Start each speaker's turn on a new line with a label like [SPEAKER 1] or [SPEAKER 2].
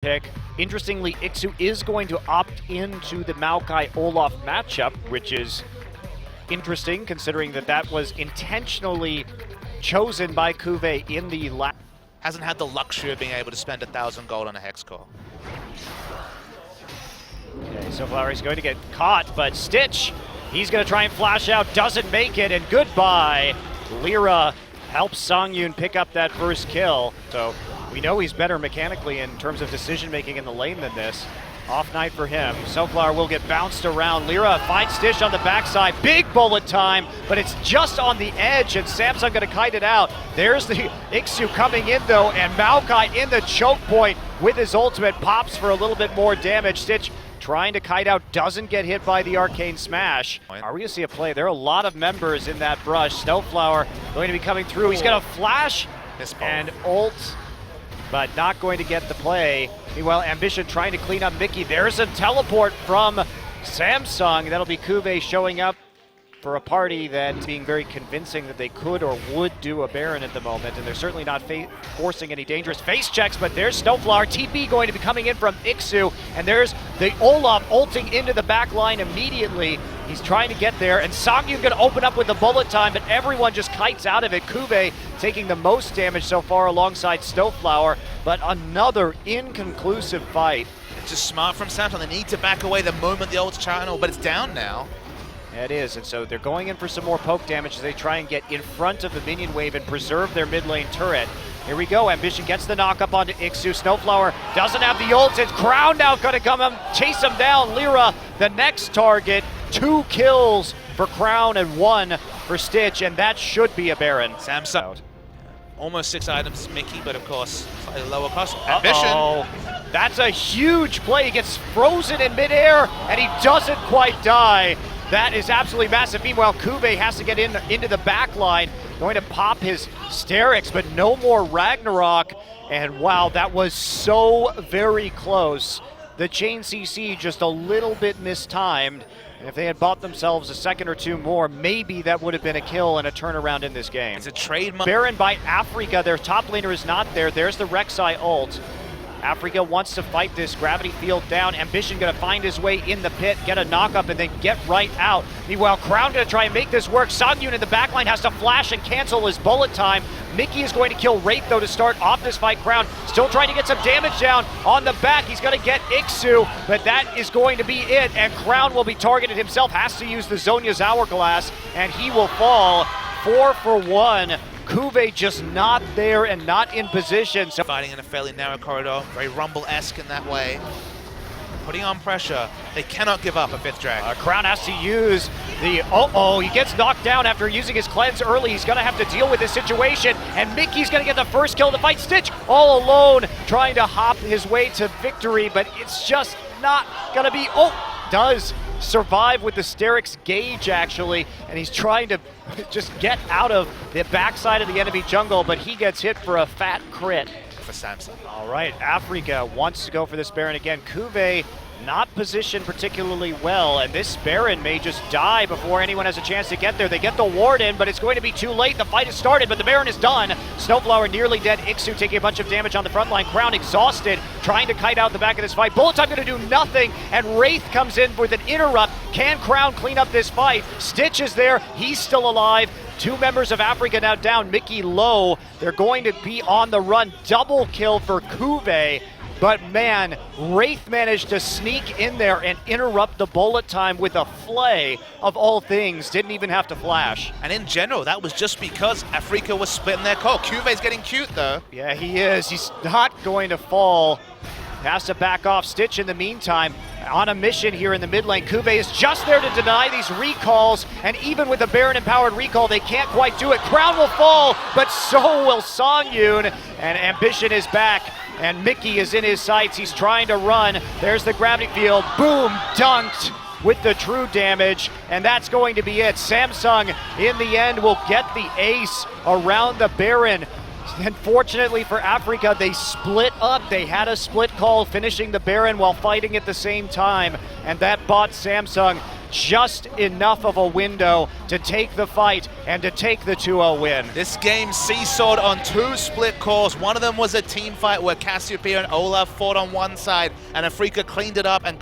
[SPEAKER 1] pick. Interestingly, Ixu is going to opt into the Maokai-Olaf matchup, which is interesting considering that was intentionally chosen by Kuve in the last.
[SPEAKER 2] Hasn't had the luxury of being able to spend 1,000 gold on a Hex Core.
[SPEAKER 1] Okay, so Flowery's going to get caught, but Stitch, he's going to try and flash out, doesn't make it, and goodbye. Lyra helps Songyun pick up that first kill. So we know he's better mechanically in terms of decision-making in the lane than this. Off night for him. Sunflower will get bounced around. Lyra finds Stitch on the backside. Big bullet time, but it's just on the edge, and Samsung gonna kite it out. There's the Ixu coming in though, and Maokai in the choke point with his ultimate pops for a little bit more damage. Stitch trying to kite out, doesn't get hit by the arcane smash. Are we gonna see a play? There are a lot of members in that brush. Snowflower going to be coming through. He's gonna flash and ult, but not going to get the play. Meanwhile, Ambition trying to clean up Mickey. There's a teleport from Samsung. That'll be Kuve showing up for a party that being very convincing that they could or would do a Baron at the moment, and they're certainly not forcing any dangerous face checks, but there's Snowflower. TP going to be coming in from Ixu, and there's the Olaf ulting into the back line immediately. He's trying to get there, and Songyun going to open up with the bullet time, but everyone just kites out of it. Kuve taking the most damage so far alongside Snowflower, but another inconclusive fight.
[SPEAKER 2] It's just smart from Samsung. They need to back away the moment the ult's channel, but it's down now.
[SPEAKER 1] It is, and so they're going in for some more poke damage as they try and get in front of the minion wave and preserve their mid lane turret. Here we go, Ambition gets the knock up onto Ixu. Snowflower doesn't have the ult, it's Crown now gonna come and chase him down. Lyra, the next target. 2 kills for Crown and 1 for Stitch, and that should be a Baron.
[SPEAKER 2] Samsung, almost 6 items is Mickey, but of course, slightly lower cost. Ambition.
[SPEAKER 1] That's a huge play. He gets frozen in midair, and he doesn't quite die. That is absolutely massive. Meanwhile, Kuve has to get into the back line, going to pop his Sterix, but no more Ragnarok. And wow, that was so very close. The chain CC just a little bit mistimed. And if they had bought themselves a second or two more, maybe that would have been a kill and a turnaround in this game.
[SPEAKER 2] It's a trade.
[SPEAKER 1] Baron by Afreeca. Their top laner is not there. There's the Rek'Sai ult. Afreeca wants to fight this gravity field down. Ambition gonna find his way in the pit, get a knock up, and then get right out. Meanwhile, Crown gonna try and make this work. Songyun in the backline has to flash and cancel his bullet time. Mickey is going to kill Wraith though to start off this fight. Crown still trying to get some damage down on the back. He's gonna get Ixu, but that is going to be it. And Crown will be targeted himself, has to use the Zhonya's Hourglass, and he will fall 4 for 1. Kuve just not there and not in position. So
[SPEAKER 2] fighting in a fairly narrow corridor, very Rumble-esque in that way. Putting on pressure. They cannot give up a 5th drag.
[SPEAKER 1] Crown has to use the, he gets knocked down after using his cleanse early. He's gonna have to deal with this situation, and Mickey's gonna get the first kill to fight Stitch all alone, trying to hop his way to victory, but it's just not gonna be, does survive with the Sterix gauge actually, and he's trying to just get out of the backside of the enemy jungle, but he gets hit for a fat crit.
[SPEAKER 2] For Samsung.
[SPEAKER 1] All right, Afreeca wants to go for this Baron again. Kuve not positioned particularly well, and this Baron may just die before anyone has a chance to get there. They get the ward in, but it's going to be too late. The fight has started, but the Baron is done. Snowflower nearly dead. Ixu taking a bunch of damage on the front line. Crown exhausted, trying to kite out the back of this fight. Bullet time gonna do nothing, and Wraith comes in with an interrupt. Can Crown clean up this fight? Stitch is there, he's still alive. 2 members of Afreeca now down, Mickey low. They're going to be on the run. Double kill for Kuve. But man, Wraith managed to sneak in there and interrupt the bullet time with a flay of all things. Didn't even have to flash.
[SPEAKER 2] And in general, that was just because Afreeca was splitting their call. Kuve's getting cute though.
[SPEAKER 1] Yeah, he is. He's not going to fall. Has to back off. Stitch in the meantime on a mission here in the mid lane. Kuve is just there to deny these recalls, and even with a Baron empowered recall, they can't quite do it. Crown will fall, but so will Songyun, and Ambition is back, and Mickey is in his sights. He's trying to run. There's the gravity field. Boom, dunked with the true damage, and that's going to be it. Samsung, in the end, will get the ace around the Baron. Unfortunately for Afreeca, they split up. They had a split call finishing the Baron while fighting at the same time, and that bought Samsung just enough of a window to take the fight and to take the 2-0 win.
[SPEAKER 2] This game seesawed on 2 split calls. One of them was a team fight where Cassiopeia and Olaf fought on one side, and Afreeca cleaned it up and